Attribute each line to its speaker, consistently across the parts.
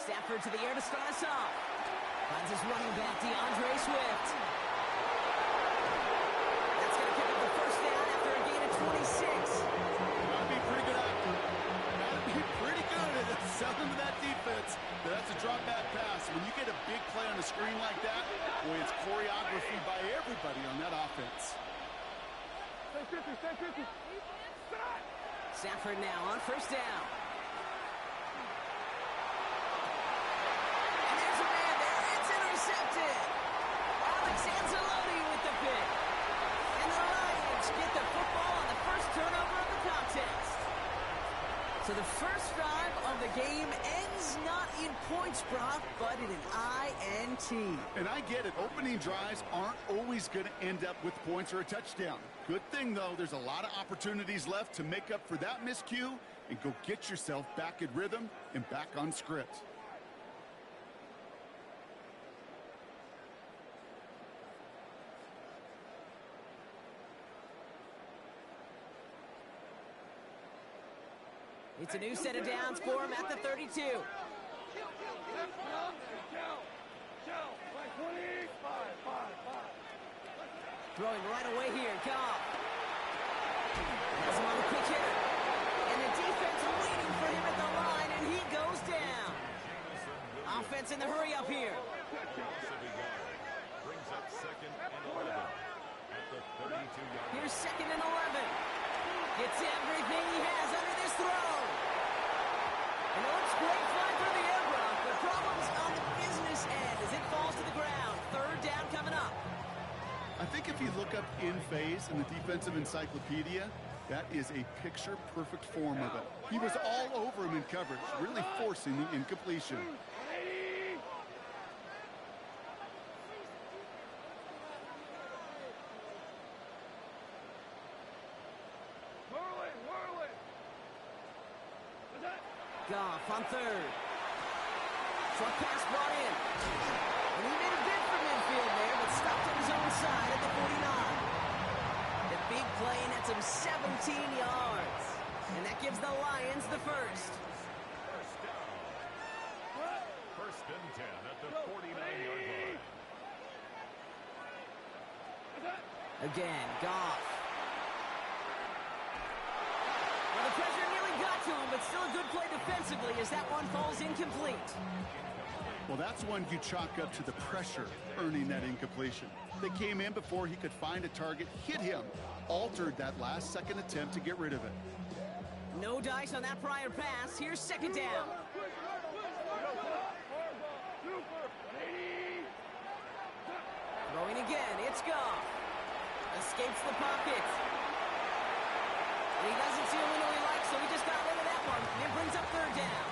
Speaker 1: Stafford to the air to start us off. Finds his running back, DeAndre Swift. That's going to pick up the first down after a gain of 26.
Speaker 2: That'd be pretty good after. That'd be pretty good at selling to that defense. That's a drop back pass. When you get a big play on the screen like that, boy, it's choreography by everybody on that offense.
Speaker 1: Stafford now on first down. And there's a man there. It's intercepted. Alex Anzalone with the pick. And the Lions get the football on the first turnover of the contest. So the first drive of the game ends not in points, Brock, but in an INT.
Speaker 2: And I get it. Opening drives aren't always going to end up with points or a touchdown. Good thing, though, there's a lot of opportunities left to make up for that miscue and go get yourself back in rhythm and back on script.
Speaker 1: It's a new set of downs for him at the 32. Throwing right away here, Goff. Has him on the quick hitter. And the defense waiting for him at the line, and he goes down. Offense in the hurry up here.
Speaker 3: Brings up second and 11 at the 32-yard.
Speaker 1: Here's second and 11. Gets everything he has under this throw. And it looks great fly through the air, Brock. The problem's on the business end as it falls to the ground. Third down coming up.
Speaker 2: I think if you look up in phase in the defensive encyclopedia, that is a picture-perfect form of it. He was all over him in coverage, really forcing the incompletion.
Speaker 1: Goff on third. Short pass brought in. And he made a bid for midfield there, but stopped on his own side at the 49. The big play nets him 17 yards. And that gives the Lions the first.
Speaker 3: First down. First and 10 at the 49-yard line.
Speaker 1: Again, Goff. Well, the pressure nearly got to him, but still a good play defensively as that one falls incomplete.
Speaker 2: Well, that's one you chalk up to the pressure earning that incompletion. They came in before he could find a target, hit him, altered that last-second attempt to get rid of it.
Speaker 1: No dice on that prior pass. Here's second down. Throwing again. It's Goff. Escapes the pocket. And he doesn't see a window he likes, so he just got rid of that one. And it brings up third down.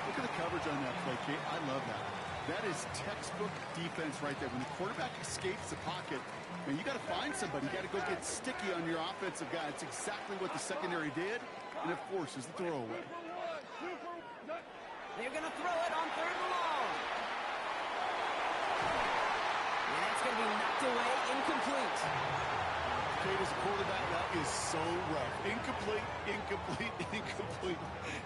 Speaker 2: Look at the coverage on that play, Kate. I love that. That is textbook defense right there. When the quarterback escapes the pocket, man, you got to find somebody. You got to go get sticky on your offensive guy. It's exactly what the secondary did, and of course, is the throwaway.
Speaker 1: They're going to throw it on third and long. And that's going to be knocked away, incomplete.
Speaker 2: Kate, as a quarterback, that is so rough. Incomplete, incomplete, incomplete.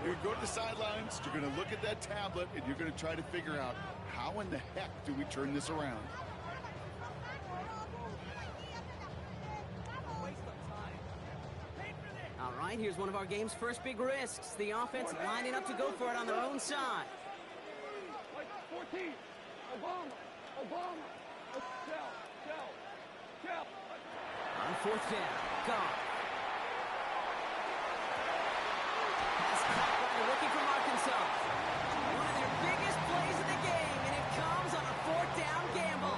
Speaker 2: You're going to the sidelines, you're going to look at that tablet, and you're going to try to figure out how in the heck do we turn this around.
Speaker 1: All right, here's one of our game's first big risks. The offense lining up to go for it on their own side.
Speaker 4: 14, Obama,
Speaker 1: On fourth down, Goff. Pass caught by a rookie from Arkansas. One of their biggest plays of the game, and it comes on a fourth down gamble.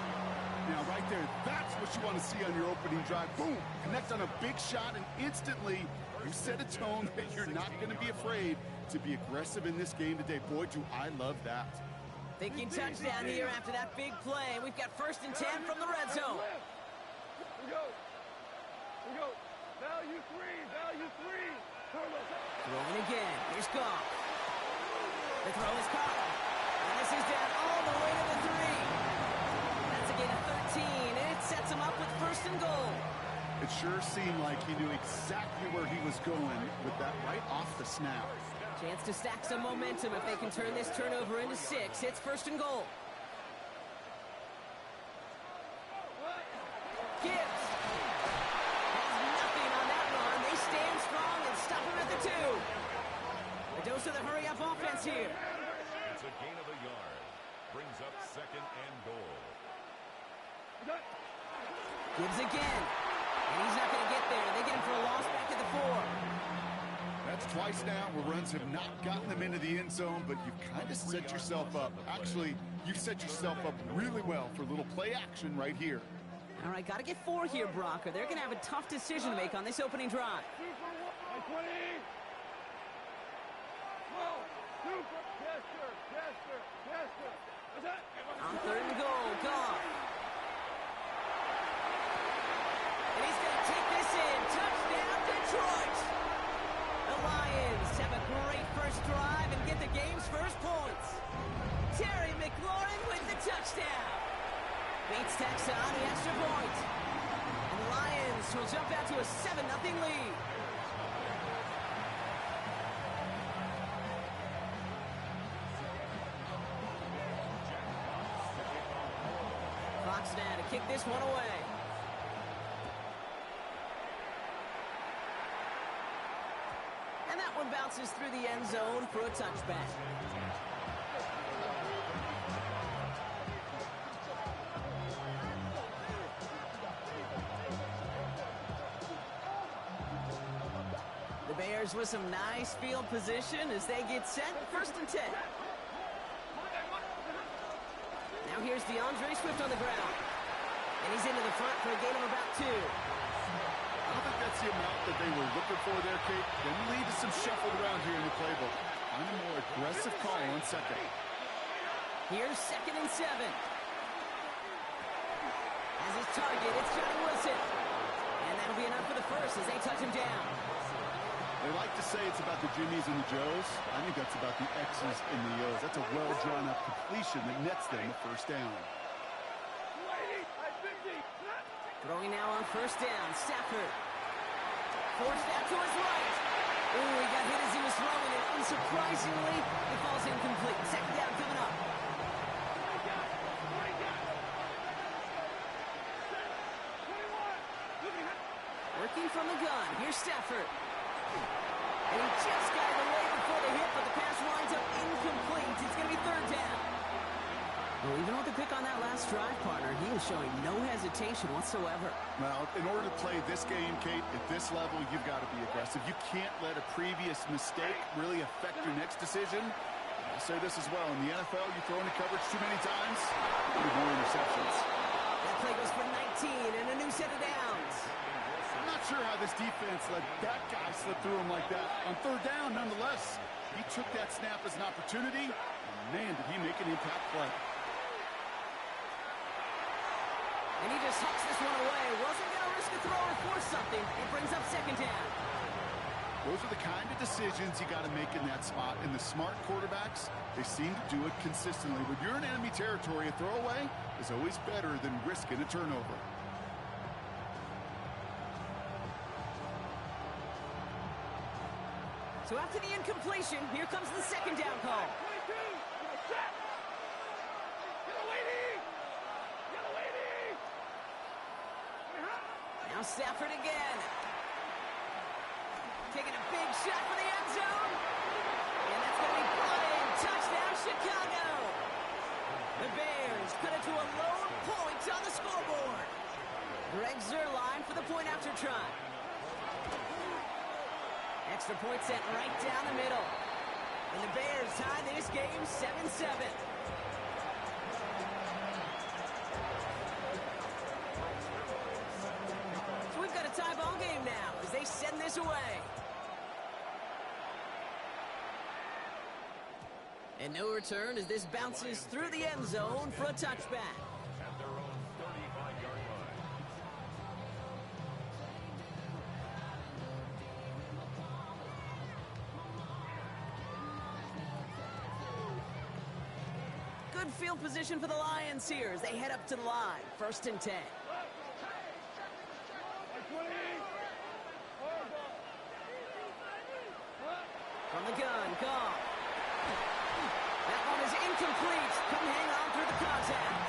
Speaker 2: Now, right there, that's what you want to see on your opening drive. Boom! Connect on a big shot, and instantly you set a tone that you're not going to be afraid to be aggressive in this game today. Boy, do I love that.
Speaker 1: Thinking touchdown here after that big play. We've got first and 10 from the red zone.
Speaker 4: We go. Value three.
Speaker 1: Throwing again. Here's Goff. The throw is caught. And this is down all the way to the 3. That's a gain of 13, and it sets him up with first and goal.
Speaker 2: It sure seemed like he knew exactly where he was going with that right off the snap.
Speaker 1: Chance to stack some momentum if they can turn this turnover into 6. It's first and goal. Gibbs has nothing on that run. They stand strong and stop him at the 2. A dose of the hurry-up offense here.
Speaker 3: It's a gain of a yard. Brings up second and goal.
Speaker 1: Gibbs again. And he's not going to get there. They get him for a loss back at the 4.
Speaker 2: That's twice now where runs have not gotten them into the end zone, but you've kind of set yourself up. Actually, you set yourself up really well for a little play action right here.
Speaker 1: All right, got to get 4 here, Brock, or they're going to have a tough decision to make on this opening drive. On third and goal, Goff. And he's going to take this in. Touchdown, Detroit. The Lions have a great first drive and get the game's first points. Terry McLaurin with the touchdown. Beats Texas on the extra point. And the Lions will jump out to a 7-0 lead. Fox now to kick this one away. And that one bounces through the end zone for a touchback. The Bears with some nice field position as they get set. First and 10. Now here's DeAndre Swift on the ground. And he's into the front for a gain of about 2.
Speaker 2: I don't think that's the amount that they were looking for there, Kate. Then lead to some shuffled around here in the playbook. Find a more aggressive call on second.
Speaker 1: Here's second and 7. As his target, it's Johnny Wilson. And that'll be enough for the first as they touch him down.
Speaker 2: They like to say it's about the Jimmies and the Joes. I think that's about the X's and the O's. That's a well-drawn-up completion that nets them a first down.
Speaker 1: Throwing now on first down, Stafford. Forced out to his right. Ooh, he got hit as he was throwing it. Unsurprisingly, it falls incomplete. Second down coming up. Working from the gun. Here's Stafford. And he just got it away before the hit, but the pass winds up incomplete. It's going to be third down. Well, even with the pick on that last drive, partner, he was showing no hesitation whatsoever.
Speaker 2: Well, in order to play this game, Kate, at this level, you've got to be aggressive. You can't let a previous mistake really affect your next decision. I'll say this as well. In the NFL, you throw into coverage too many times, you have more interceptions.
Speaker 1: That play goes for 19 and a new set of downs.
Speaker 2: I'm not sure how this defense let that guy slip through him like that. On third down, nonetheless, he took that snap as an opportunity, and man, did he make an impact play.
Speaker 1: And he just hucks this one away. Wasn't going to risk a throw or force something. It brings up second down.
Speaker 2: Those are the kind of decisions you got to make in that spot. And the smart quarterbacks, they seem to do it consistently. When you're in enemy territory, a throwaway is always better than risking a turnover.
Speaker 1: So after the incompletion, here comes the second down call. Now Stafford again. Taking a big shot for the end zone. And that's going to be brought in. Touchdown, Chicago. The Bears cut it to a lone point on the scoreboard. Greg Zuerlein for the point after try. Extra point sent right down the middle. And the Bears tie this game 7-7. So we've got a tie ball game now as they send this away. And no return as this bounces through the end zone for a touchback.
Speaker 3: At their own 35-yard line.
Speaker 1: Good field position for the Lions here as they head up to the line. First and 10. From From the gun, Goff. That one is incomplete. Couldn't hang on through the contact.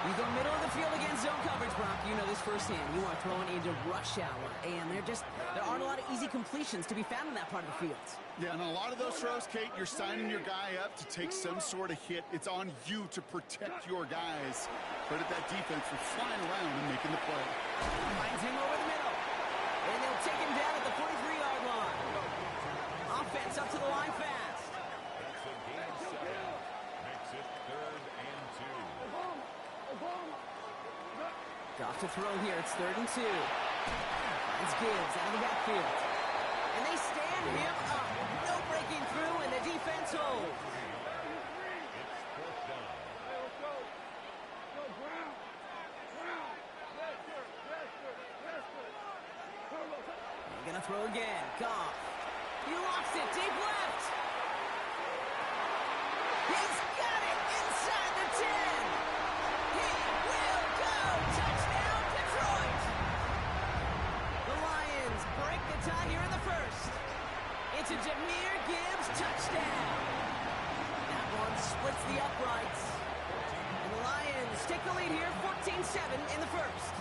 Speaker 1: You go middle of the field against zone coverage, Brock. You know this firsthand. You are throwing into rush hour, and there aren't a lot of easy completions to be found in that part of the field.
Speaker 2: Yeah, and a lot of those throws, Kate, you're signing your guy up to take some sort of hit. It's on you to protect your guys. Credit that defense for flying around and making the play.
Speaker 1: Finds him over the middle, and they'll take him down at the 43-yard line. Offense up to the line fast.
Speaker 3: That's a gain of 7. Makes it 3rd and 2.
Speaker 1: Goff to throw here. It's 3rd and 2. Finds Gibbs out of the backfield. And they stand him up. No breaking through, and the defense holds.
Speaker 3: It's 4th down.
Speaker 4: Hey, let's go. Go, Brown. Brown. Yes, sir. Yes, sir. Yes, sir. Turbo.
Speaker 1: They're going to throw again. Goff. He lost it. Deep left. He's got it inside the 10. He will go. Touchdown, Detroit. The Lions break the tie here in the first. It's a Jahmyr Gibbs touchdown. That one splits the uprights. And the Lions take the lead here, 14-7 in the first.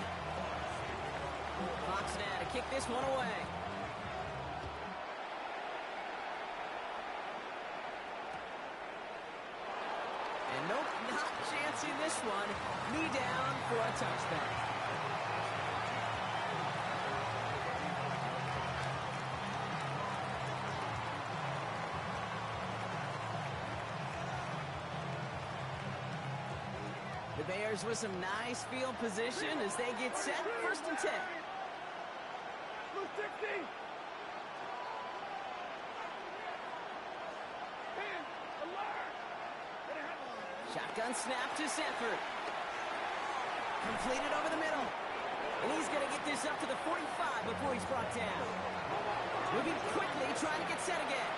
Speaker 1: Fox now to kick this one away. And nope, not chancing this one. Knee down for a touchback. The Bears with some nice field position as they get set. 1st and 10.
Speaker 4: Blue 60.
Speaker 1: Shotgun snap to Sanford. Completed over the middle. And he's going to get this up to the 45 before he's brought down. Moving quickly, trying to get set again.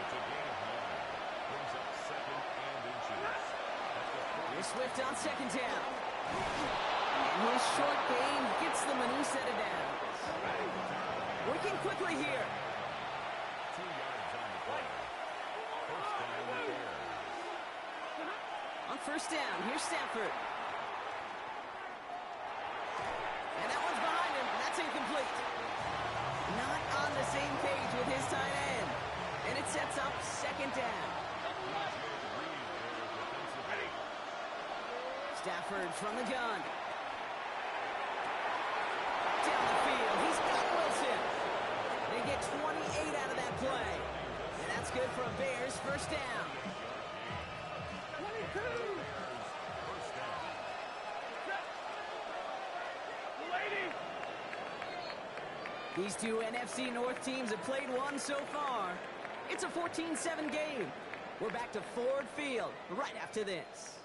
Speaker 3: It's a gain of 9. Brings up 2nd and inches.
Speaker 1: Here's Swift on 2nd down. And his short game gets them a new set of downs. Working quickly here.
Speaker 3: 2 yards on the play. 1st down Bears.
Speaker 1: On 1st down, here's Stanford. And that one's behind him. That's incomplete. Not on the same page with his tight end. And it sets up 2nd down. Stafford from the gun. Down the field. He's got Wilson. They get 28 out of that play. And that's good for a Bears 1st down.
Speaker 4: 22.
Speaker 1: These two NFC North teams have played one so far. It's a 14-7 game. We're back to Ford Field right after this.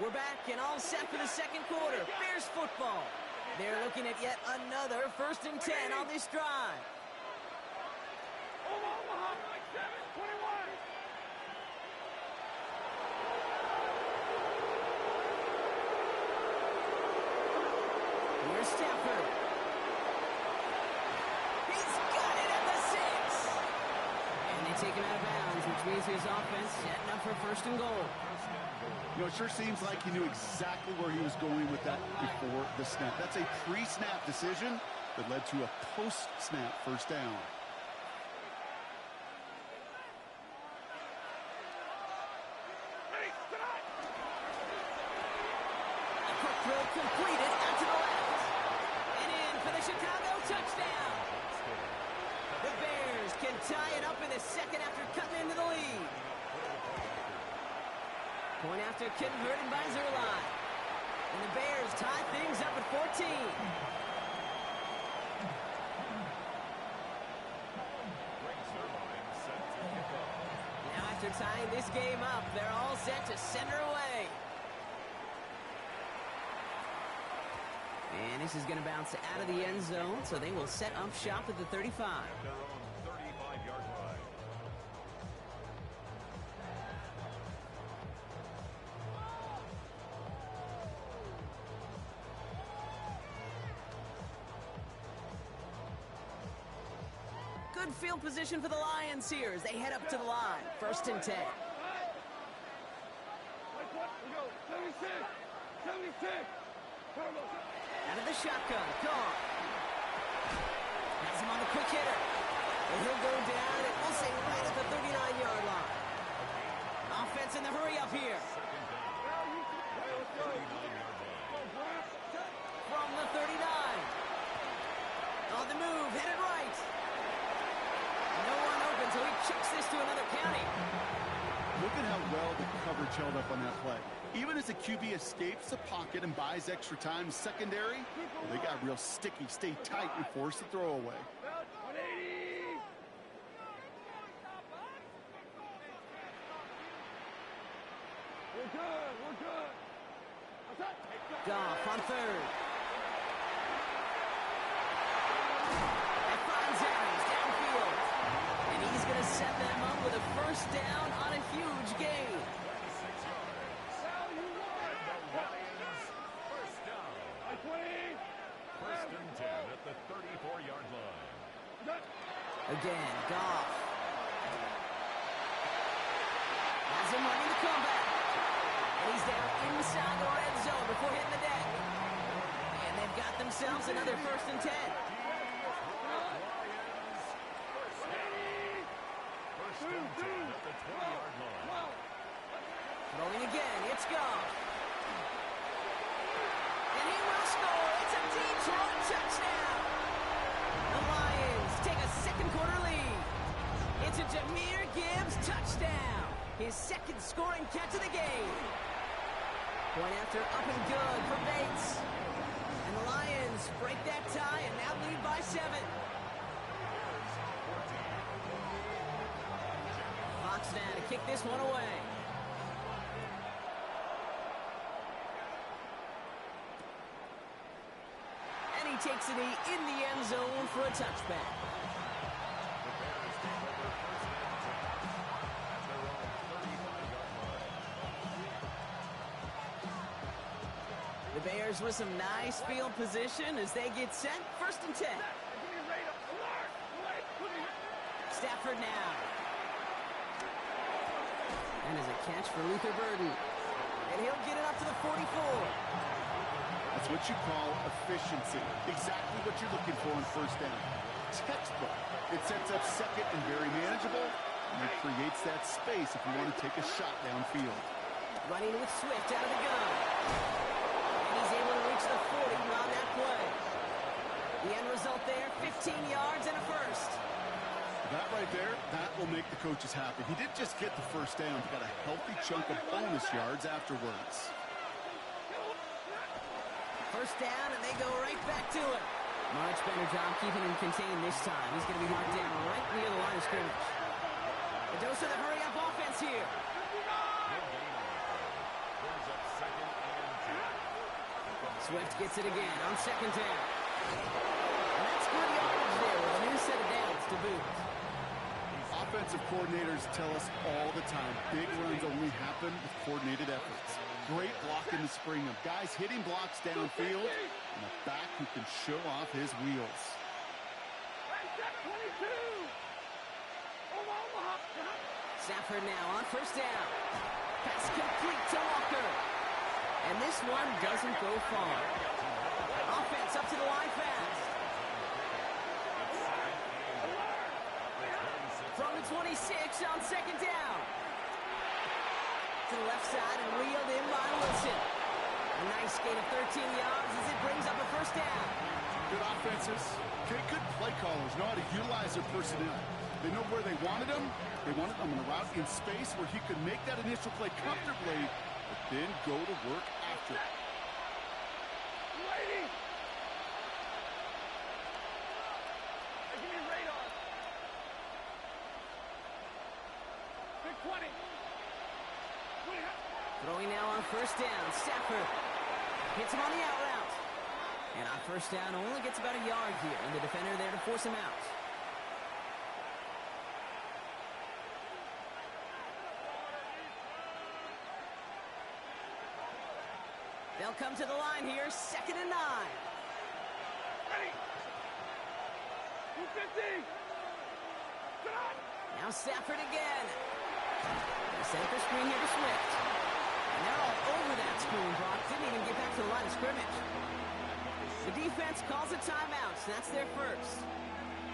Speaker 1: We're back and all set for the 2nd quarter. Bears football. They're looking at yet another 1st and 10 on this drive.
Speaker 4: Omaha, like 7-21.
Speaker 1: Here's Stafford. He's got it at the 6. And they take him out of bounds, which means his offense setting up for 1st and goal.
Speaker 2: You know, it sure seems like he knew exactly where he was going with that before the snap. That's a pre-snap decision that led to a post-snap 1st down.
Speaker 1: A quick throw completed out to the left. And in for the Chicago touchdown. The Bears can tie it up in the 2nd after cutting into the lead. Point after converted by Zerline. And the Bears tie things up at 14. Now after tying this game up, they're all set to send her away. And this is going to bounce out of the end zone, so they will set up shop at the 35.
Speaker 3: Their own 35-yard line.
Speaker 1: Good field position for the Lions here as they head up to the line. 1st and 10. Out of the shotgun, gone. Has him on the quick hitter. And he'll go down, and we'll say right at the 39-yard line. Offense in the hurry up here. From the 39. On the move, headed right. No one open, so he chucks this to another county.
Speaker 2: Look at how well the coverage held up on that play. Even as the QB escapes the pocket and buys extra time secondary, they got real sticky, stay tight, and force the throw away.
Speaker 4: We're good.
Speaker 1: Goff on 3rd. That finds Adams downfield. And he's going to set them up with a 1st down on a huge gain.
Speaker 3: 1st and 10 at the 34-yard line.
Speaker 1: Again, Goff. Has him running the comeback. And he's down inside the red zone before hitting the deck. And they've got themselves another 1st and 10.
Speaker 3: 1st and 10 at the 20-yard line.
Speaker 1: Throwing again, it's Goff. And he will score. It's a Detroit touchdown. The Lions take a 2nd quarter lead. It's a Jahmyr Gibbs touchdown. His 2nd scoring catch of the game. Point after up and good for Bates. And the Lions break that tie and now lead by 7. Fox now to kick this one away. And he takes it in the end zone for a touchback. The Bears with some nice field position as they get set. 1st and 10. Stafford now. And as a catch for Luther Burden. And he'll get it up to the 44.
Speaker 2: That's what you call efficiency. Exactly what you're looking for on 1st down. Textbook. It sets up 2nd and very manageable. And it creates that space if you want to take a shot downfield.
Speaker 1: Running with Swift out of the gun. He's able to reach the 40 on that play. The end result there, 15 yards and a 1st.
Speaker 2: That right there, that will make the coaches happy. He didn't just get the 1st down. He got a healthy chunk of bonus yards afterwards.
Speaker 1: 1st down, and they go right back to it. Much better job keeping him contained this time. He's going to be marked down right near the line of scrimmage. A dose of the hurry-up offense here. Swift gets it again on 2nd down. And that's good yardage there with a new set of downs to boot.
Speaker 2: Offensive coordinators tell us all the time, big runs only happen with coordinated efforts. Great block in the spring of guys hitting blocks downfield and a back who can show off his wheels.
Speaker 1: Stafford now on 1st down. Pass complete to Walker. And this one doesn't go far. Offense up to the line fast. From the 26 on 2nd down. To the left side and reeled in by Wilson. A nice gain of 13 yards as it brings up a 1st down.
Speaker 2: Good offenses. Good play callers know how to utilize their personnel. They know where they wanted him. They wanted him on a route in space where he could make that initial play comfortably, but then go to work after it.
Speaker 4: Lady! Hey, give me a radar. Big 20.
Speaker 1: Throwing now on 1st down. Stafford hits him on the out route. And on 1st down only gets about a yard here, and the defender there to force him out. They'll come to the line here, 2nd and 9.
Speaker 4: Ready. 250.
Speaker 1: Now Stafford again. They set up a screen here to Swift. And they're all over that screen, Brock. Didn't even get back to the line of scrimmage. The defense calls a timeout, so that's their first.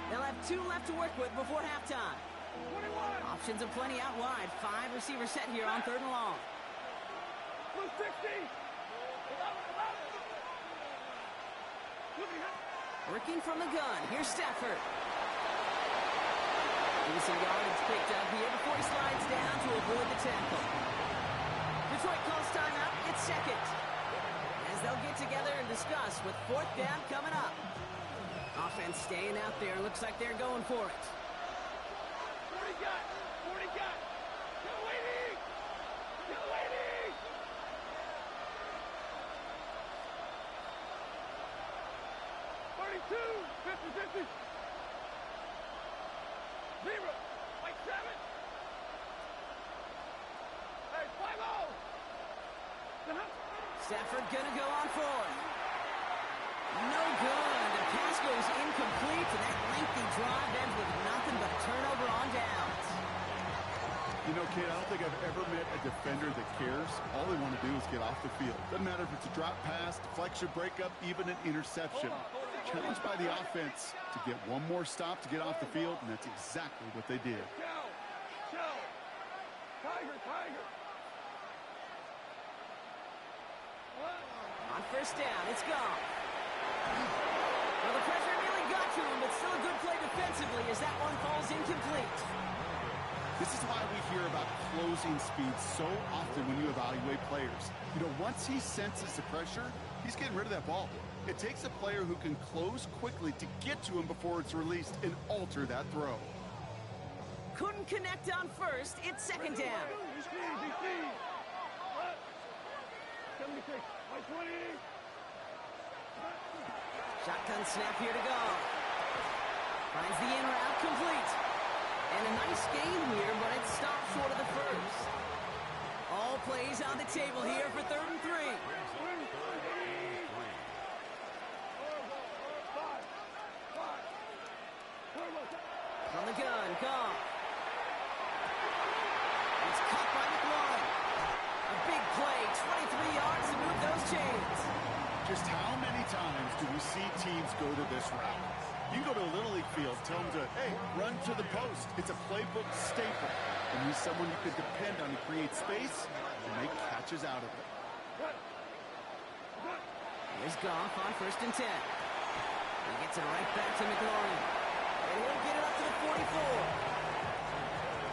Speaker 1: They'll have 2 left to work with before halftime.
Speaker 4: 21.
Speaker 1: Options aplenty out wide. 5 receivers set here on 3rd and long.
Speaker 4: Blue 60.
Speaker 1: Working from the gun. Here's Stafford. Getting some yardage picked up here before he slides down to avoid the tackle. Detroit calls timeout. It's second. As they'll get together and discuss with 4th down coming up. Offense staying out there. Looks like they're going for it.
Speaker 4: 40 got. 40 got. Get waiting. Get waiting. 32. 50. 0. Like 7. Hey, 5-0.
Speaker 1: Stafford gonna go on forward. No good. The pass goes incomplete, and that lengthy drive ends with nothing but a turnover on downs.
Speaker 2: You know, kid, I don't think I've ever met a defender that cares. All they want to do is get off the field. Doesn't matter if it's a drop pass, deflection, breakup, even an interception. Challenged by the offense to get one more stop to get off the field, and that's exactly what they did.
Speaker 4: Shell. Tiger.
Speaker 1: On 1st down, it's gone. Well, the pressure nearly got to him, but still a good play defensively as that one falls incomplete.
Speaker 2: This is why we hear about closing speed so often when you evaluate players. You know, once he senses the pressure, he's getting rid of that ball. It takes a player who can close quickly to get to him before it's released and alter that throw.
Speaker 1: Couldn't connect on 1st. It's 2nd down.
Speaker 4: DC. 76. 20.
Speaker 1: Shotgun snap here to go. Finds the in route complete. And a nice game here, but it stopped short of the first. All plays on the table here for 3rd and 3. On the gun, gone. It's caught by McLaurin. A big play, 23 yards to move those chains.
Speaker 2: Just how many times do we see teams go to this route? You go to a Little League field, tell them to, hey, run to the post. It's a playbook staple. And he's someone you could depend on to create space and make catches out of it.
Speaker 1: Here's Goff on 1st and 10. He gets it right back to McLaurin. And he'll get it up to the 44.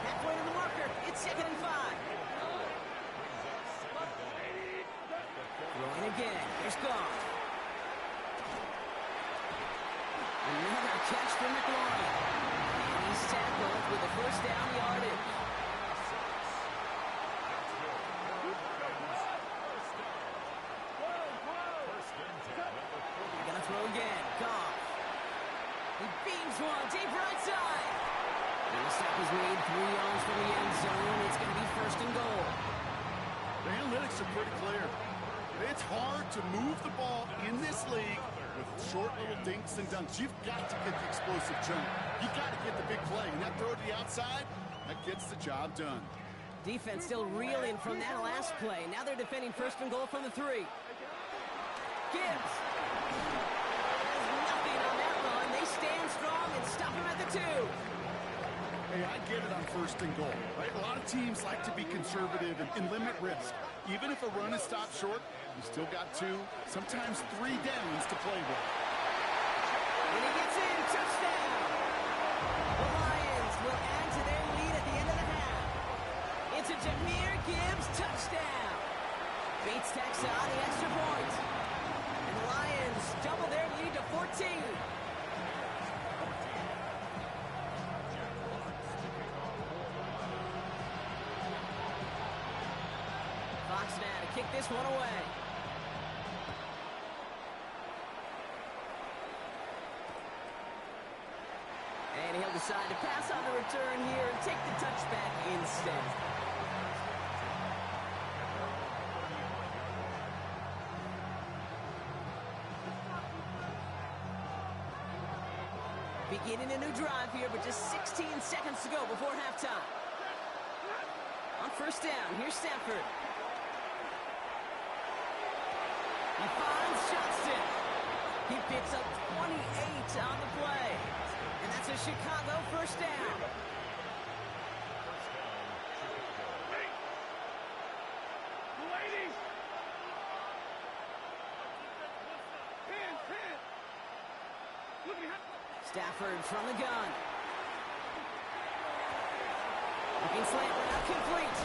Speaker 1: Halfway to the marker. It's 2nd and 5. Throwing again. Here's Goff. Another catch for McLaurin. And he's tackled with the 1st down yardage. They're going to throw again. Goff. He beams one. Deep right side. And the stop is made 3 yards from the end zone. It's going to be 1st and goal.
Speaker 2: The analytics are pretty clear. It's hard to move the ball in this league with short little dinks and dunks. You've got to get the explosive jump. You've got to get the big play. And that throw to the outside, that gets the job done.
Speaker 1: Defense still reeling from that last play. Now they're defending 1st and goal from the 3. Gibbs. There's nothing on that run. They stand strong and stop him at the 2.
Speaker 2: Hey, I get it on 1st and goal, right? A lot of teams like to be conservative and limit risk. Even if a run is stopped short, you still got 2, sometimes 3 downs to play with.
Speaker 1: And he gets in. Touchdown. The Lions will add to their lead at the end of the half. It's a Jahmyr Gibbs touchdown. Bates tacks on the extra point. And the Lions double their lead to 14. Fox now to kick this one away. And he'll decide to pass on the return here and take the touchback instead. Beginning a new drive here, but just 16 seconds to go before halftime. On first down, here's Stafford. He finds Johnston. He picks up 28 on the play. And that's a Chicago first down. Stafford from the gun. Looking slant, not complete.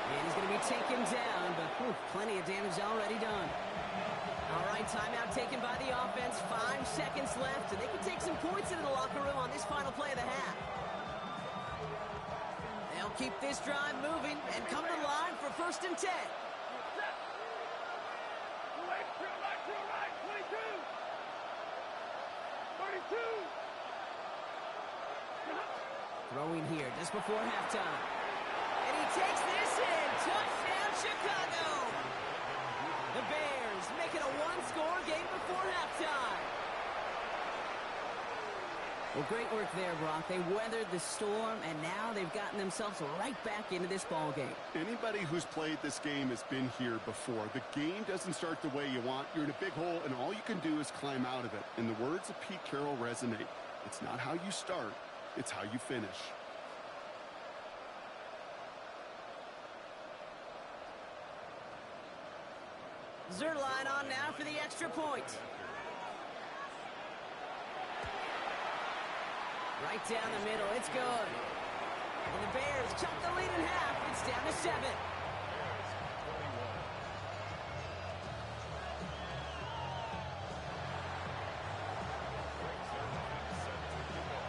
Speaker 1: And he's going to be taken down, but plenty of damage already done. All right, timeout taken by the offense. 5 seconds left, and they can take some points into the locker room on this final play of the half. They'll keep this drive moving and come to the line for first and 10. Throwing here just before halftime. And he takes this in. Touchdown, Chicago. The Bears make it a one-score game before halftime. Well, great work there, Brock. They weathered the storm, and now they've gotten themselves right back into this ball game.
Speaker 2: Anybody who's played this game has been here before. The game doesn't start the way you want. You're in a big hole, and all you can do is climb out of it. And the words of Pete Carroll resonate. It's not how you start, it's how you finish.
Speaker 1: Zerline on now for the extra point. Right down the middle, it's good. And the Bears chop the lead in half. It's down to 7.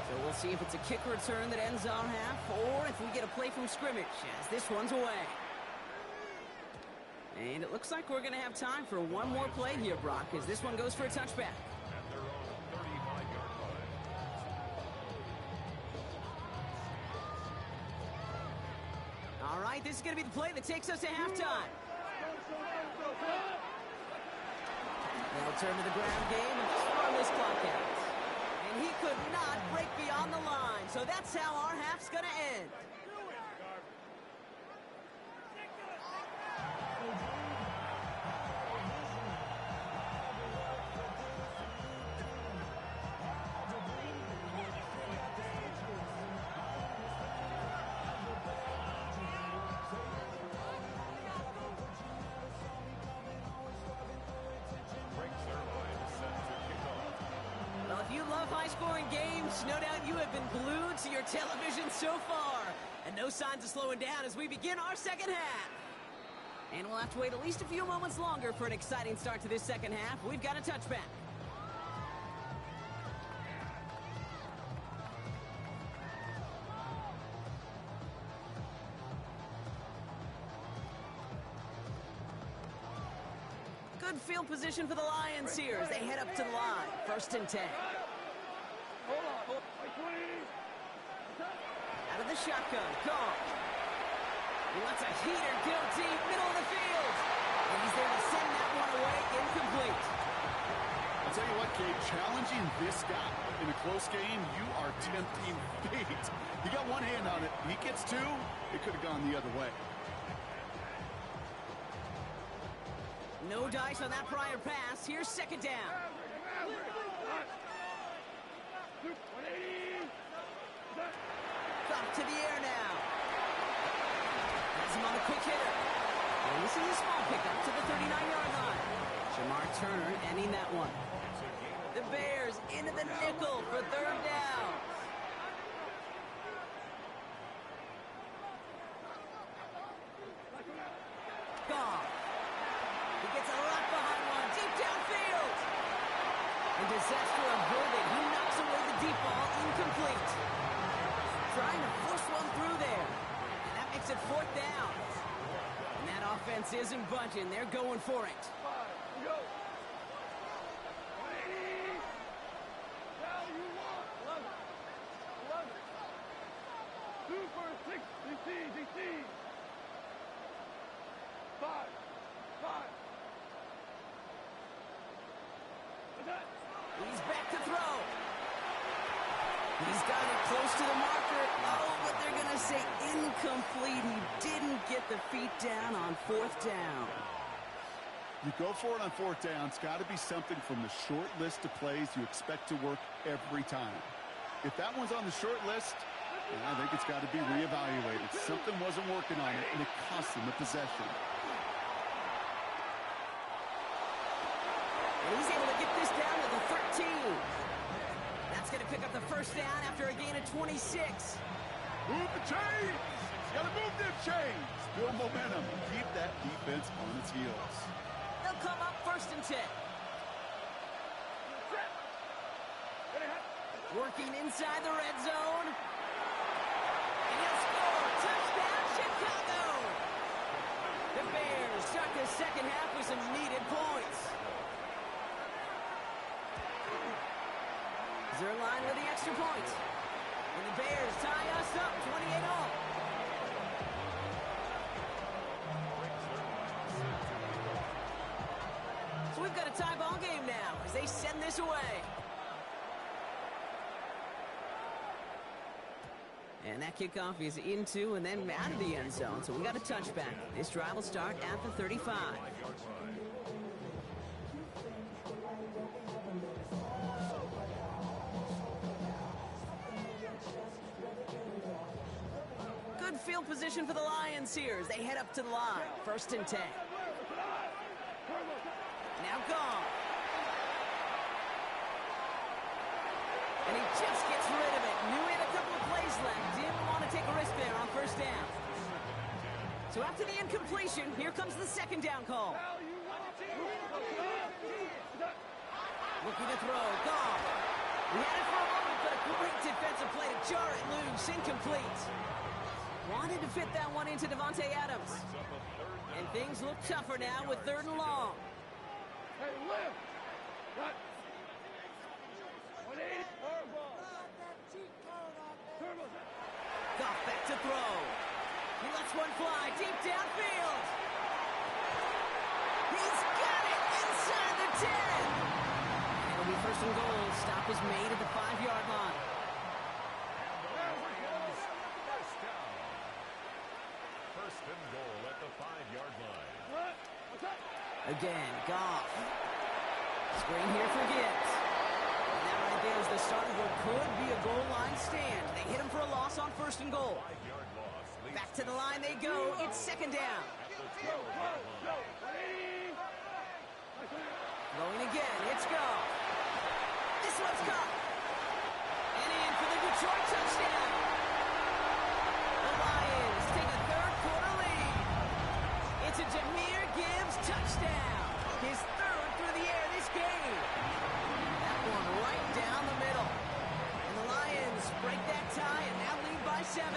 Speaker 1: So we'll see if it's a kick return that ends our half, or if we get a play from scrimmage, as this one's away. And it looks like we're going to have time for one more play here, Brock, as this one goes for a touchback. All right, this is going to be the play that takes us to halftime. They'll turn to the ground game and just run this clock out. And he could not break beyond the line, so that's how our half's going to end. If you love high-scoring games, no doubt you have been glued to your television so far. And no signs of slowing down as we begin our second half. And we'll have to wait at least a few moments longer for an exciting start to this second half. We've got a touchback. Good field position for the Lions here as they head up to the line. First and 10. Out of the shotgun, Gone. He wants a heater, go deep, middle of the field. And he's there to send that one away, incomplete.
Speaker 2: I'll tell you what, Gabe, challenging this guy in a close game, you are tempting fate. He got one hand on it. He gets two, it could have gone the other way.
Speaker 1: No dice on that prior pass. Here's second down. Drop to the air now. Has him on the quick hitter. And this is a small pickup to the 39-yard line. Jamar Turner ending that one. The Bears into the nickel for third down. Gone. He gets a lot behind one, deep downfield. And disaster averted. He knocks away the deep ball, incomplete. Trying to force one through there. And that makes it fourth down. And that offense isn't budging. They're going for it. He's back to throw. He's got it close to the marker. Oh, but they're going to say incomplete. He didn't get the feet down on 4th down.
Speaker 2: You go for it on 4th down. It's got to be something from the short list of plays you expect to work every time. If that one's on the short list, I think it's got to be reevaluated. Something wasn't working on it, and it cost him the possession.
Speaker 1: And he's able to get this down to the 13. That's going to pick up the 1st down after a gain of 26.
Speaker 2: Move the chains! You got to move them chains! Build momentum. Keep that defense on its heels.
Speaker 1: They'll come up 1st and 10. Working inside the red zone. And he'll score. Touchdown, Chicago! The Bears start the second half with some needed points. Zerline with the extra point. And the Bears tie us up 28-all. So we've got a tie ball game now as they send this away. And that kickoff is into and then out of the end zone. So we got a touchback. This drive will start at the 35. Good field position for the Lions here as they head up to the line. 1st and 10. Now gone. And he just gets rid of it. Knew he had a couple of plays left. Didn't want to take a risk there on 1st down. So after the incompletion, here comes the 2nd down call. Looking to throw. Gone. He had it for a moment, but a great defensive play to jar it loose. Incomplete. Wanted to fit that one into Devontae Adams. And things look tougher now with 3rd and long.
Speaker 4: Hey, lift! Cut! 180.
Speaker 1: Goff back to throw. He lets one fly deep downfield. He's got it inside the 10. It'll be 1st and goal. Stop is made at the 5-yard line.
Speaker 3: First and goal at the 5-yard line.
Speaker 1: Again, Goff. Screen here for Gibbs. And that right there is the start of what could be a goal line stand. They hit him for a loss on 1st and goal. Back to the line they go. It's 2nd down. Going again. It's Goff. This one's caught. And in for the Detroit touchdown. The Lions take a 3rd quarter lead. It's a Jahmyr Gibbs touchdown. His 3rd through the air this game. That one right down the middle. And the Lions break that tie and now lead by 7.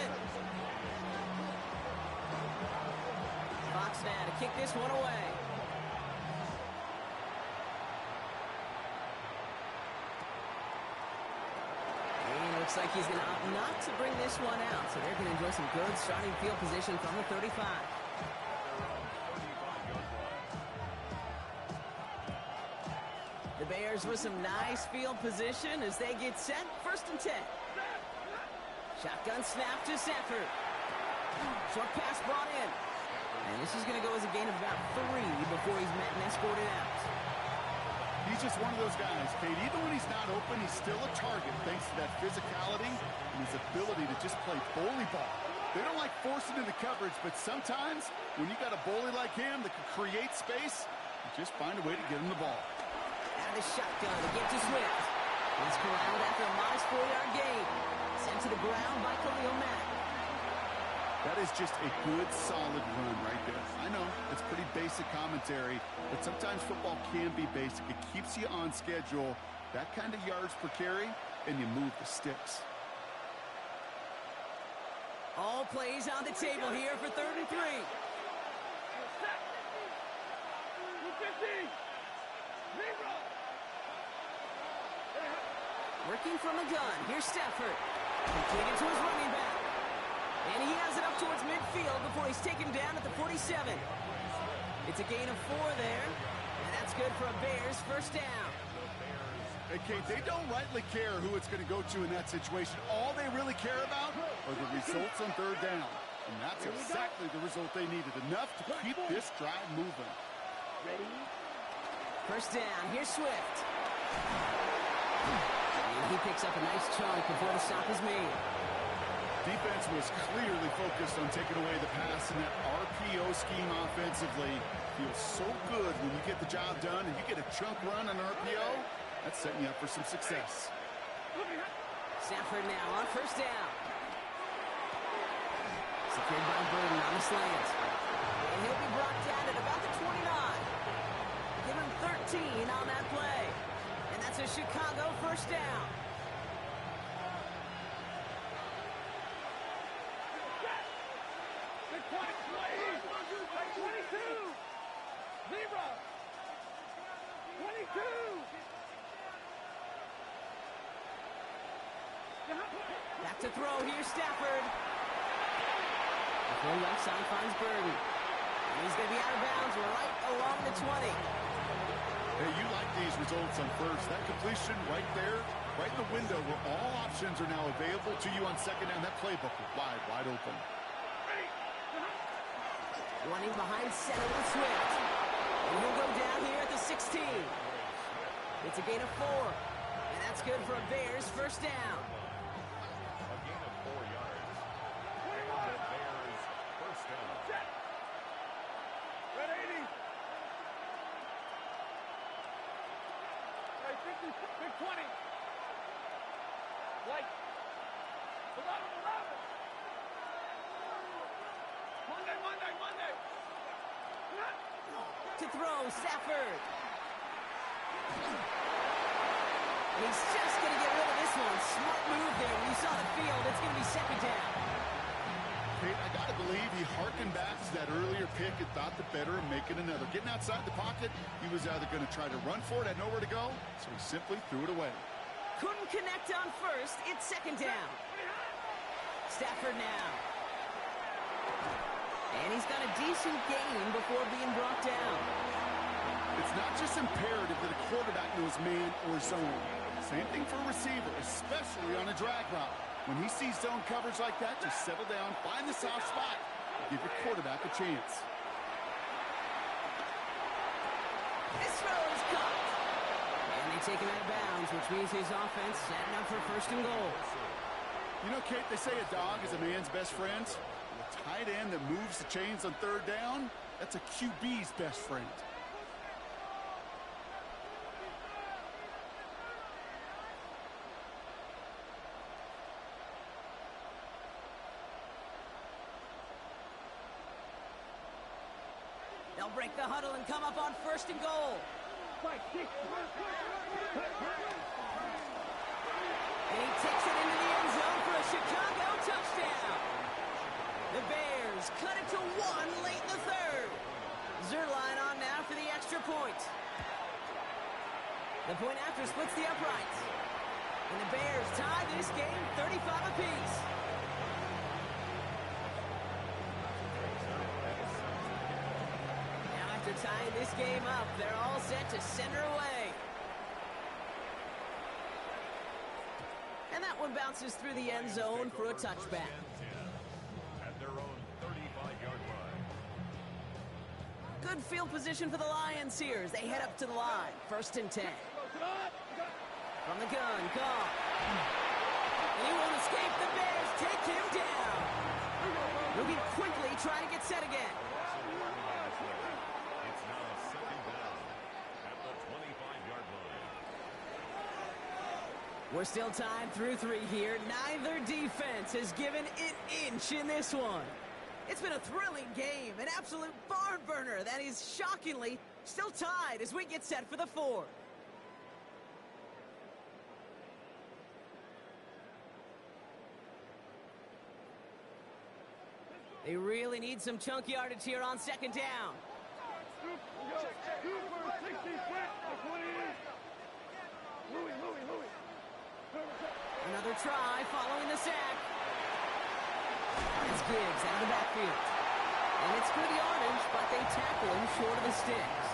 Speaker 1: Fox now to kick this one away. And looks like he's going to opt not to bring this one out. So they're going to enjoy some good starting field position from the 35. The Bears with some nice field position as they get set. 1st and 10. Shotgun snap to Sanford. Short pass brought in. And this is going to go as a gain of about 3 before he's met and escorted out.
Speaker 2: He's just one of those guys, Kate. Even when he's not open, he's still a target thanks to that physicality and his ability to just play bully ball. They don't like forcing into coverage, but sometimes when you got a bully like him that can create space, you just find a way to get him the ball.
Speaker 1: Out of the shotgun to get to Swift. He's corralled after a modest 4-yard gain. Sent to the ground by Khalil Mack.
Speaker 2: That is just a good, solid run right there. I know, it's pretty basic commentary, but sometimes football can be basic. It keeps you on schedule, that kind of yards per carry, and you move the sticks.
Speaker 1: All plays on the table here for 3rd and 3. Working from the gun. Here's Stafford. Completed to his running back. And he has it up towards midfield before he's taken down at the 47. It's a gain of 4 there. And that's good for a Bears 1st down.
Speaker 2: Hey, Kate, they don't rightly care who it's going to go to in that situation. All they really care about are the results on third down. And that's exactly the result they needed. Enough to keep this drive moving.
Speaker 4: Ready?
Speaker 1: First down. Here's Swift. And he picks up a nice chunk before the stop is made.
Speaker 2: Defense was clearly focused on taking away the pass in that RPO scheme offensively. Feels so good when you get the job done and you get a chunk run on RPO. That's setting you up for some success.
Speaker 1: Stafford now on first down. Secured by Burden on the slant. And he'll be brought down at about the 29. Give him 13 on that play. And that's a Chicago first down.
Speaker 4: Big 20, please. 22. Zebra. 22.
Speaker 1: Back to throw. Here's Stafford. The throw left side finds Burden. And he's going to be out of bounds right along the 20.
Speaker 2: Hey, you like these results on first. That completion right there, right in the window where all options are now available to you on second down. That playbook is wide open.
Speaker 1: Running behind center with Swift. And he'll go down here at the 16. It's a gain of 4. And that's good for a Bears first down.
Speaker 3: A gain of 4 yards. And the Bears first down.
Speaker 4: Red 80. Right, 50, big 20. Like. 11. Monday.
Speaker 1: To throw, Stafford. And he's just going to get rid of this one. Smart move there. When you saw the field, it's going to be second down.
Speaker 2: Kate, I got to believe he harkened back to that earlier pick and thought the better of making another. Getting outside the pocket, he was either going to try to run for it, had nowhere to go, so he simply threw it away.
Speaker 1: Couldn't connect on first. It's second down. Stafford now. And he's got a decent gain before being brought down.
Speaker 2: It's not just imperative that a quarterback knows man or zone. Same thing for a receiver, especially on a drag route. When he sees zone coverage like that, just settle down, find the soft spot, and give your quarterback a chance.
Speaker 1: This throw is caught. And they take him out of bounds, which means his offense setting up for first and goal.
Speaker 2: You know, Kate, they say a dog is a man's best friend. A tight end that moves the chains on third down, that's a QB's best friend.
Speaker 1: They'll break the huddle and come up on first and goal.
Speaker 4: Fight, kick.
Speaker 1: And he takes it into the end zone for a Chicago touchdown. The Bears cut it to 1 late in the third. Zerline on now for the extra point. The point after splits the uprights. And the Bears tie this game 35 apiece. Now after tying this game up, they're all set to send her away. And that one bounces through the end zone for a touchback.
Speaker 3: At their own 35-yard line.
Speaker 1: Good field position for the Lions here as they head up to the line. First and 10. From the gun, Goff. And he won't escape. The Bears take him down. Moving quickly, trying to get set again.
Speaker 3: It's now second down at the 25-yard line.
Speaker 1: We're still tied through 3 here. Neither defense has given an inch in this one. It's been a thrilling game, an absolute barn burner that is shockingly still tied as we get set for the 4th. They really need some chunk yardage here on second down. Another try following the sack. It's Gibbs out of the backfield. And it's good yardage, but they tackle him short of the sticks.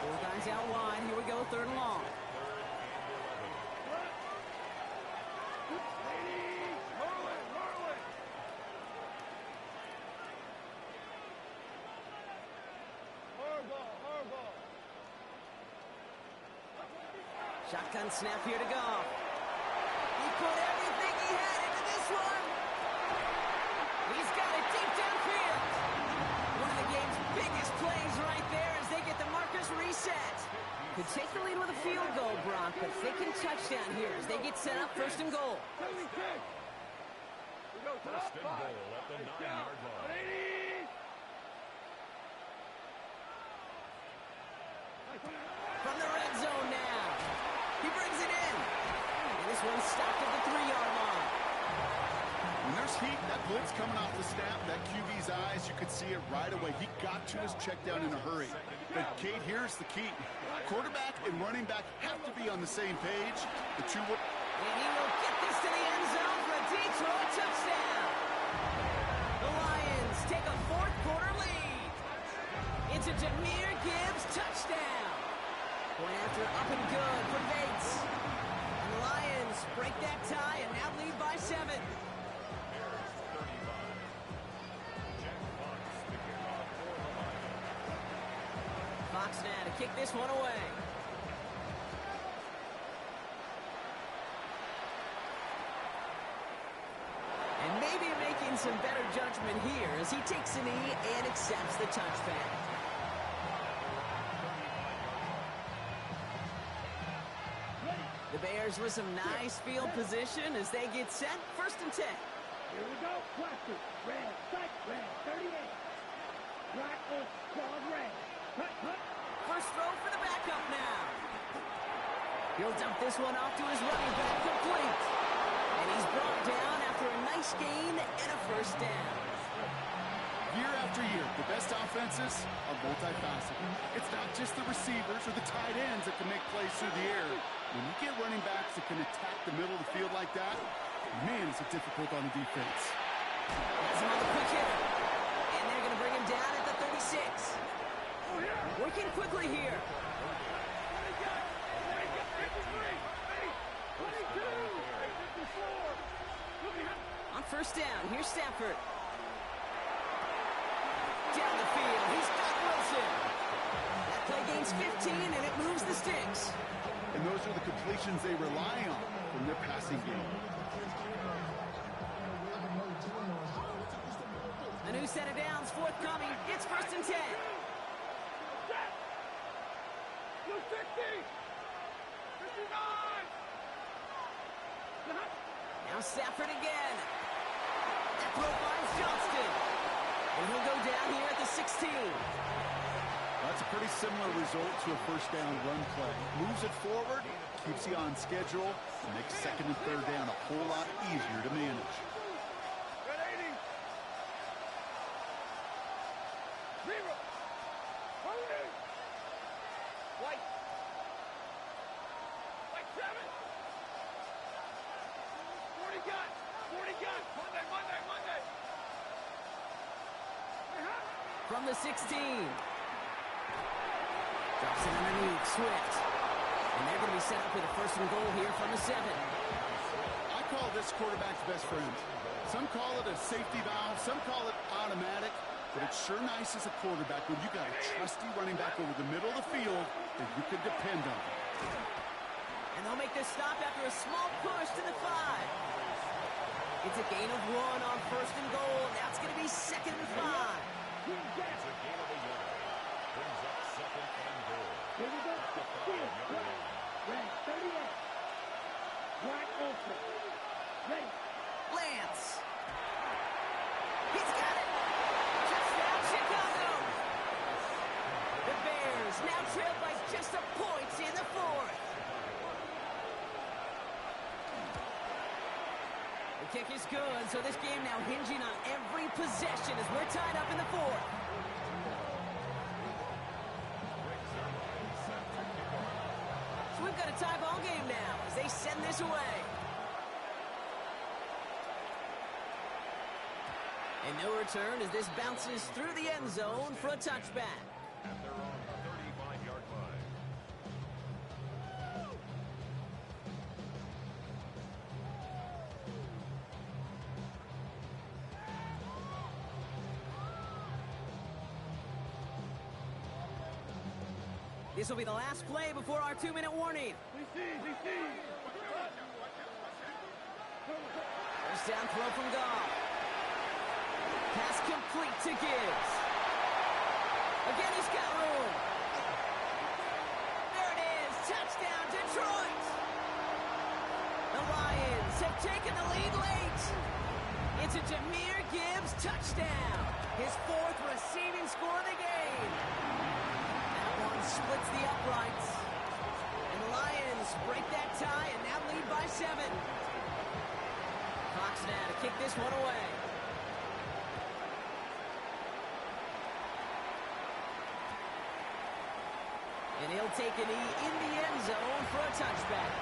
Speaker 1: 4 guys out wide. Here we go, third and long. Shotgun snap here to go. He put everything he had into this one. He's got it deep downfield. One of the game's biggest plays right there as they get the markers reset. Could take the lead with a field goal, Brock, but thinking touchdown here as they get set up first and goal.
Speaker 3: First and goal at the 9-yard line.
Speaker 1: From the red zone now. He brings it in. And this one's stopped at the 3-yard line.
Speaker 2: When there's heat, that blitz coming off the snap, that QB's eyes, you could see it right away. He got to his check down in a hurry. But, Kate, here's the key. Quarterback and running back have to be on the same page. The two will...
Speaker 1: And he will get this to the end zone for a Detroit touchdown. The Lions take a fourth-quarter lead. It's a Jahmyr Gibbs touchdown. Point after up and good for Bates. And the Lions break that tie and now lead by 7. Fox now to kick this one away. And maybe making some better judgment here as he takes a knee and accepts the touchback. The Bears with some nice field position as they get set. First and 10.
Speaker 4: Here we go. Cluster. Red. Sight. Red. 38. Right off. Quad red. Hut. Hut.
Speaker 1: First throw for the backup now. He'll dump this one off to his running back, complete. And he's brought down after a nice gain and a first down.
Speaker 2: Year after year, the best offenses are multifaceted. It's not just the receivers or the tight ends that can make plays through the air. When you get running backs that can attack the middle of the field like that, man, it's difficult on the defense.
Speaker 1: Has him on the quick hitter. And they're going to bring him down at the 36. Working quickly here. On first down, here's Stafford. Down the field, he's got Wilson. That play gains 15, and it moves the sticks.
Speaker 2: And those are the completions they rely on from their passing game.
Speaker 1: A new set of downs forthcoming. It's first and 10. Now Stafford again. That throw finds Johnston. And he'll go down here at the 16.
Speaker 2: That's a pretty similar result to a first down run play. Moves it forward, keeps you on schedule, and makes second and third down a whole lot easier to manage.
Speaker 1: From the 16. Drops it underneath, Swift. And they're going to be set up with a first and goal here from the 7.
Speaker 2: I call this quarterback's best friend. Some call it a safety valve, some call it automatic, but it's sure nice as a quarterback when you got a trusty running back over the middle of the field that you can depend on.
Speaker 1: And they'll make this stop after a small push to the 5. It's a gain of 1 on first and goal. Now it's going to be second and 5.
Speaker 3: It's a gain of a yard. Brings up second and goal.
Speaker 4: Here we go. Red 38. Right open. Ready.
Speaker 1: Lance. He's got it. Touchdown, Chicago. The Bears now trail by just a point in the 4th. The kick is good, so this game now hinging on every possession as we're tied up in the 4th. So we've got a tie ball game now as they send this away. And no return as this bounces through the end zone for a touchback.
Speaker 3: And they're on the 35-yard line.
Speaker 1: This will be the last play before our 2-minute warning.
Speaker 4: He sees.
Speaker 1: First down throw from Goff. Pass complete to Gibbs. Again, he's got room. There it is. Touchdown, Detroit. The Lions have taken the lead late. It's a Jahmyr Gibbs touchdown. His 4th receiving score of the game. That one splits the uprights. And the Lions break that tie and now lead by 7. Fox now to kick this one away. And he'll take a knee in the end zone for a touchback.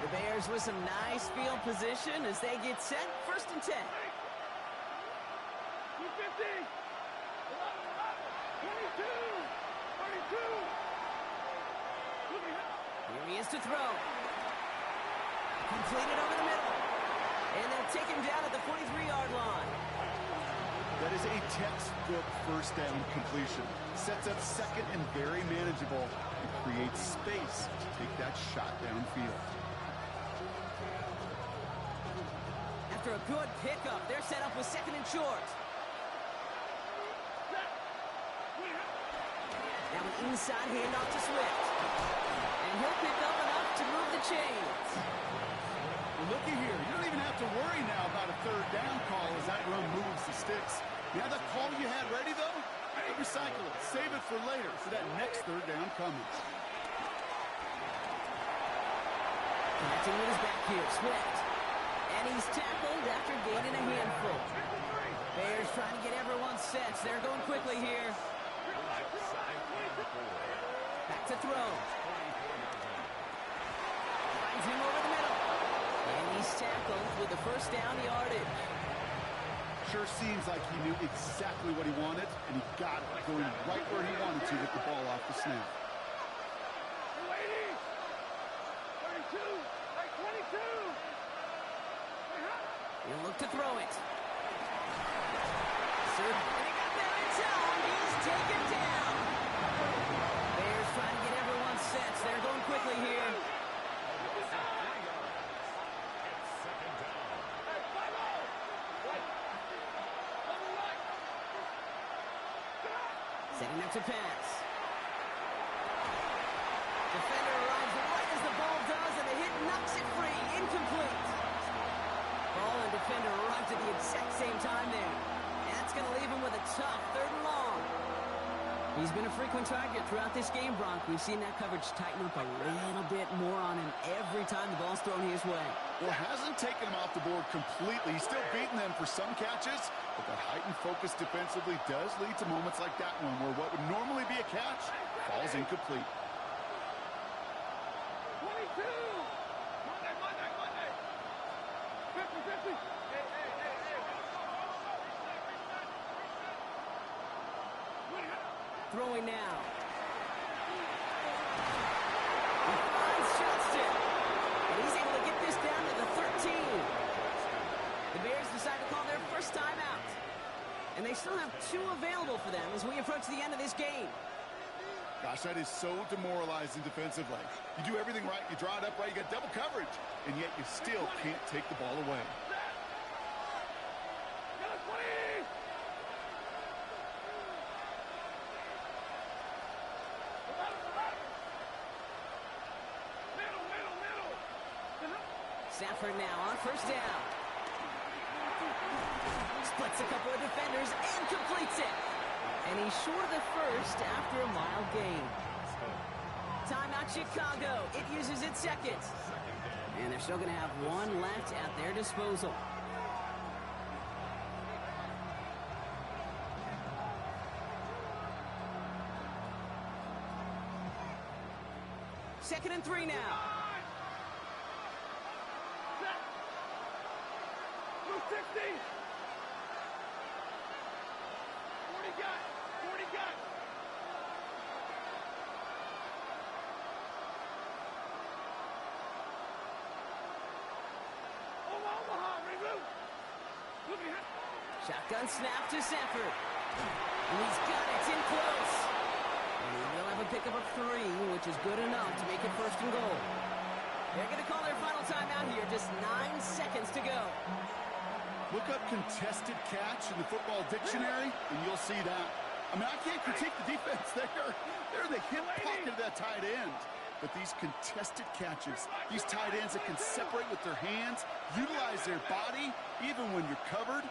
Speaker 1: The Bears with some nice field position as they get set. 1st and 10.
Speaker 4: 250. 22. 32.
Speaker 1: Here he is to throw. Completed over the middle. And they'll take him down at the 43-yard line.
Speaker 2: That is a textbook first down completion. Sets up 2nd and very manageable and creates space to take that shot downfield.
Speaker 1: After a good pickup, they're set up with 2nd and short. Now an inside handoff to Swift. And he'll pick up enough to move the chains.
Speaker 2: Well, looky here. You don't even have to worry now about a 3rd down call as that run moves the sticks. You have that call you had ready, though? Recycle it. Save it for later for that next 3rd down coming.
Speaker 1: Connecting with his back here, Swift. And he's tackled after gaining a handful. Bears trying to get everyone set. They're going quickly here. Back to throw. Finds him over the middle. And he's tackled with the 1st down yardage.
Speaker 2: Sure seems like he knew exactly what he wanted, and he got it, going right where he wanted to with the ball off the snap.
Speaker 4: 32. 22.
Speaker 1: He'll look to throw it. And he got there in time. He's taken down. Bears trying to get everyone set. They're going quickly here. Setting up to pass. Defender arrives right as the ball does, and the hit knocks it free. Incomplete. Ball and defender arrived at the exact same time there. And that's going to leave him with a tough 3rd and long. He's been a frequent target throughout this game, Bronk. We've seen that coverage tighten up a little bit more on him every time the ball's thrown his way.
Speaker 2: Well, hasn't taken him off the board completely. He's still beating them for some catches, but that heightened focus defensively does lead to moments like that one where what would normally be a catch falls incomplete.
Speaker 4: 22. Monday. 50.
Speaker 1: Throwing now. He finds Johnston. And he's able to get this down to the 13. The Bears decide to call their 1st timeout. And they still have 2 available for them as we approach the end of this game.
Speaker 2: Gosh, that is so demoralizing defensively. You do everything right, you draw it up right, you got double coverage, and yet you still can't take the ball away.
Speaker 1: Stafford now on 1st down. Splits a couple of defenders and completes it. And he's short of the 1st after a mild gain. Timeout Chicago. It uses its 2nd. And they're still going to have 1 left at their disposal. Second and 3 now.
Speaker 4: 60. got? 40 got? Omaha, regroup. Look at him.
Speaker 1: Shotgun snap to Sanford. And he's got it. It's in close. And they'll have a pickup of 3, which is good enough to make it first and goal. They're going to call their final timeout here. Just 9 seconds to go.
Speaker 2: Look up contested catch in the football dictionary, and you'll see that. I mean, I can't critique the defense there. They're in the hip pocket of that tight end. But these contested catches, these tight ends that can separate with their hands, utilize their body, even when you're covered,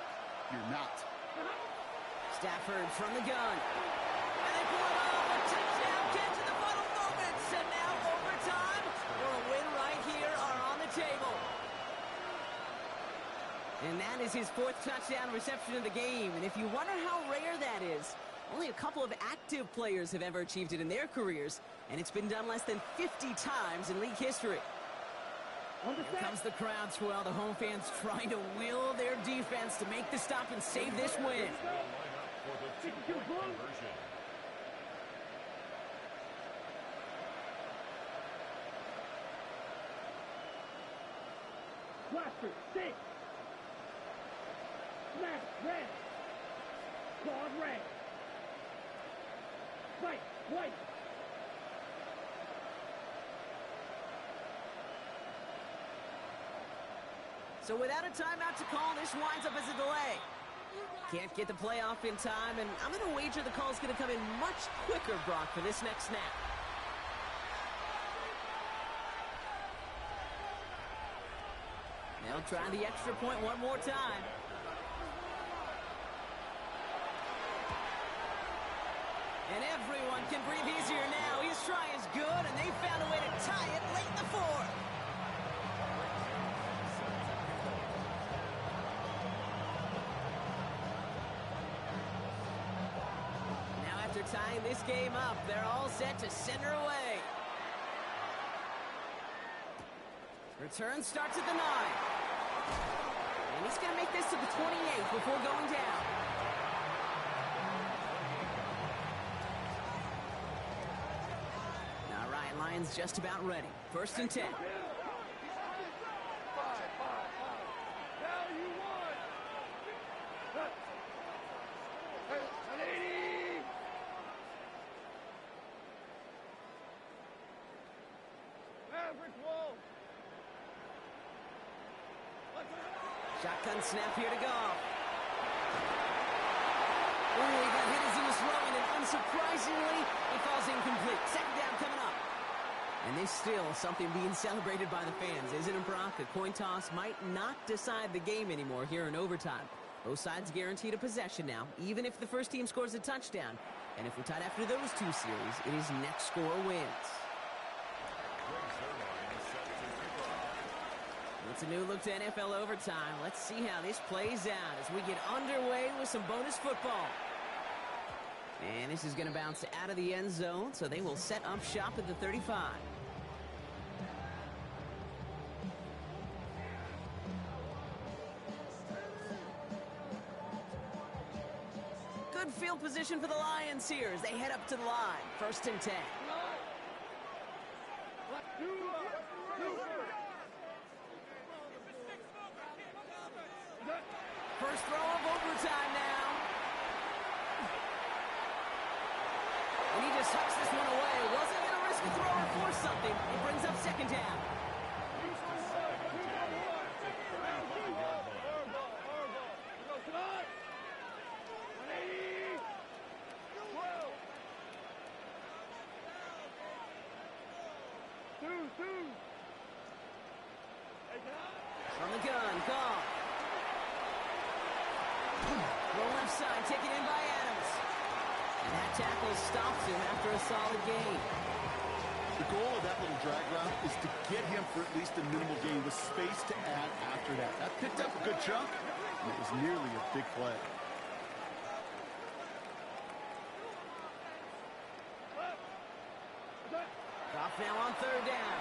Speaker 2: you're not.
Speaker 1: Stafford from the gun. And they pull it off. A touchdown catch in the final moments. And now overtime or a win right here are on the table. And that is his 4th touchdown reception of the game. And if you wonder how rare that is, only a couple of active players have ever achieved it in their careers. And it's been done less than 50 times in league history. Here comes the crowd swell. The home fans trying to will their defense to make the stop and save this win.
Speaker 3: For the 2-point conversion.
Speaker 4: Cluster, 6. Snap, red. Quad red. Right, white.
Speaker 1: So without a timeout to call, this winds up as a delay. Can't get the play off in time, and I'm going to wager the call is going to come in much quicker, Brock, for this next snap. They'll try the extra point one more time. And everyone can breathe easier now. His try is good, and they found a way to tie it late in the 4th. Now after tying this game up, they're all set to send her away. Return starts at the 9. And he's going to make this to the 28 before going down. All right, Lions just about ready. 1st and 10.
Speaker 4: Now you won. An 80. Average wall.
Speaker 1: Shotgun snap here to go. Oh, he got hit as he was throwing, and unsurprisingly, it falls incomplete. 2nd down coming up. And there's still something being celebrated by the fans, isn't it, Brock? A coin toss might not decide the game anymore here in overtime. Both sides guaranteed a possession now, even if the first team scores a touchdown. And if we're tied after those 2 series, it is next score wins. It's a new look to NFL overtime. Let's see how this plays out as we get underway with some bonus football. And this is going to bounce out of the end zone, so they will set up shop at the 35. Good field position for the Lions here as they head up to the line. 1st and 10. First throw of overtime now. And he just tucks this one away. Wasn't going to risk a throw or force something. It brings up 2nd down. From the gun, call. Roll left side, taken in by Adams. And that tackle stops him after a solid gain.
Speaker 2: The goal of that little drag route is to get him for at least a minimal gain with space to add after that. That picked up a good chunk, and it was nearly a big play.
Speaker 1: Off now on 3rd down.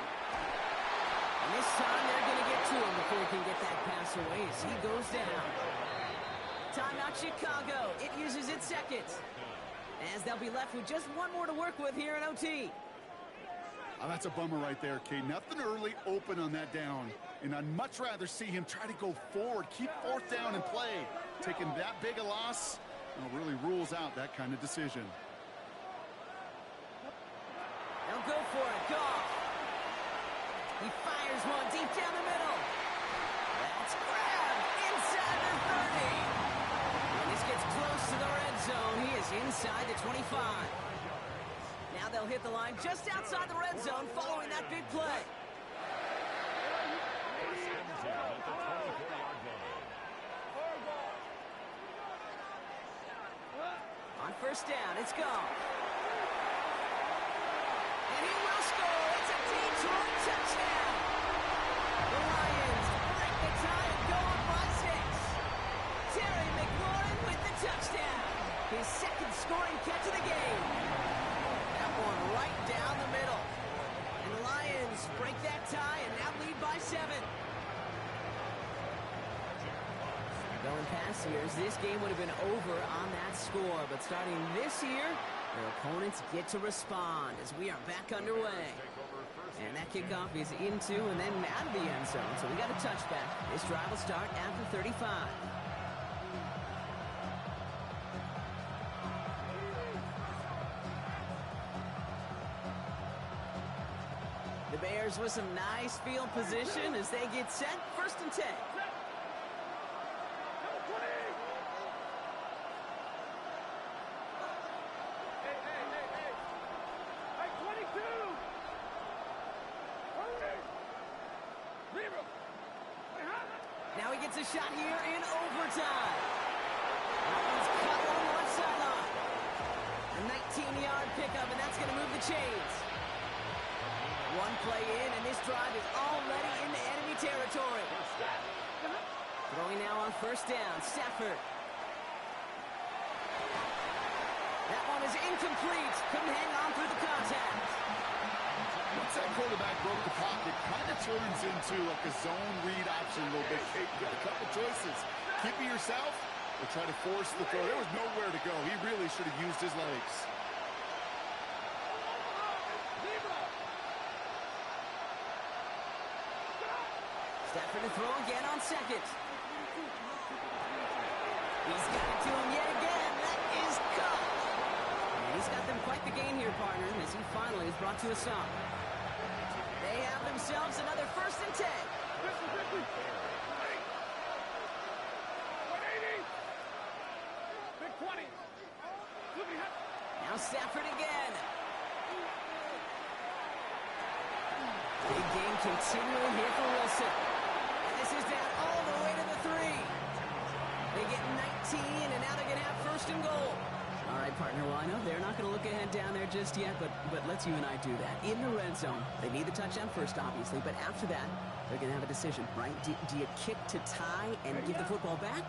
Speaker 1: And this time they're going to get to him before he can get that pass away as he goes down. Timeout Chicago. It uses its second. As they'll be left with just one more to work with here in OT.
Speaker 2: Oh, that's a bummer right there, Kate. Nothing early open on that down. And I'd much rather see him try to go forward, keep fourth down and play. Taking that big a loss, really rules out that kind of decision.
Speaker 1: They'll go for it. Goff. He fires one deep down the middle. That's grabbed inside the 30. When this gets close to the red zone, he is inside the 25. Now they'll hit the line just outside the red zone following that big play. On first down, it's Goff. And he will score. It's a Detroit touchdown. The Lions break the tie and go up by 6. Terry McLaurin with the touchdown. His second scoring catch of the game. That one right down the middle. And the Lions break that tie and now lead by 7. Going past years, this game would have been over on that score. But starting this year, their opponents get to respond as we are back underway. And that kickoff is into and then out of the end zone. So we got a touchback. This drive will start after 35. The Bears with some nice field position as they get set. First and 10. Now he gets a shot here in overtime. That one's cut along the left sideline. A 19-yard pickup, and that's going to move the chains. One play in, and this drive is already into enemy territory. Throwing now on first down, Stafford. That one is incomplete. Couldn't hang on through the contact.
Speaker 2: Once that quarterback broke the pocket, kind of turns into like a zone read option a little bit. Kate, you got a couple choices. Keep it yourself or try to force the throw. There was nowhere to go. He really should have used his legs.
Speaker 1: Stafford to throw again on second. He's got it to him yet again. That is caught. And he's got them quite the gain here, partner, as he finally is brought to a stop. They have themselves another first and 10.
Speaker 4: 180. Big 20.
Speaker 1: Now Stafford again. Big game continuing here for Wilson. And this is down all the way to the 3. They get 19, and now they're going to have first and goal. All right, partner, well, I know they're not going to look ahead down there just yet, but let's you and I do that. In the red zone, they need the touchdown first, obviously, but after that, they're going to have a decision, right? Do you kick to tie and give the football back,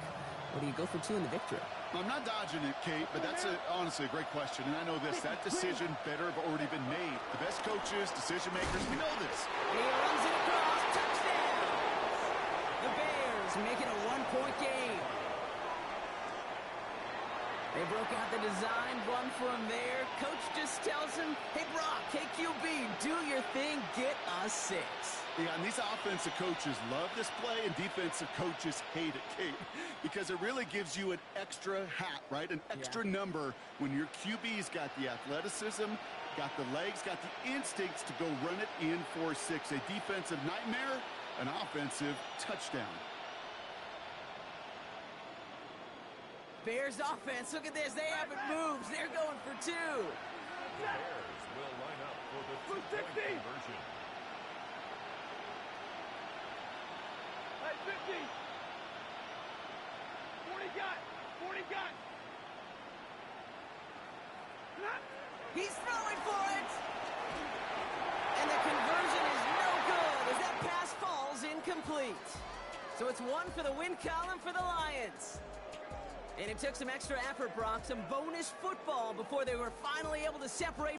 Speaker 1: or do you go for 2 in the victory?
Speaker 2: I'm not dodging it, Kate, but that's honestly a great question. And I know this, that decision better have already been made. The best coaches, decision makers, we know this.
Speaker 1: He runs it across, touchdown! The Bears make it a 1-point game. They broke out the design, run for him there. Coach just tells him, hey, Brock, KQB, do your thing, get us 6.
Speaker 2: Yeah, and these offensive coaches love this play, and defensive coaches hate it, Kate, because it really gives you an extra hat, right? An extra number when your QB's got the athleticism, got the legs, got the instincts to go run it in for 6. A defensive nightmare, an offensive touchdown.
Speaker 1: Bears offense, look at this, they haven't moved, they're going for 2.
Speaker 3: The Bears will line up for the 2-point conversion.
Speaker 4: Hey, 50. 40 got.
Speaker 1: He's throwing for it! And the conversion is no good as that pass falls incomplete. So it's 1 for the win column for the Lions. And it took some extra effort, Brock, some bonus football before they were finally able to separate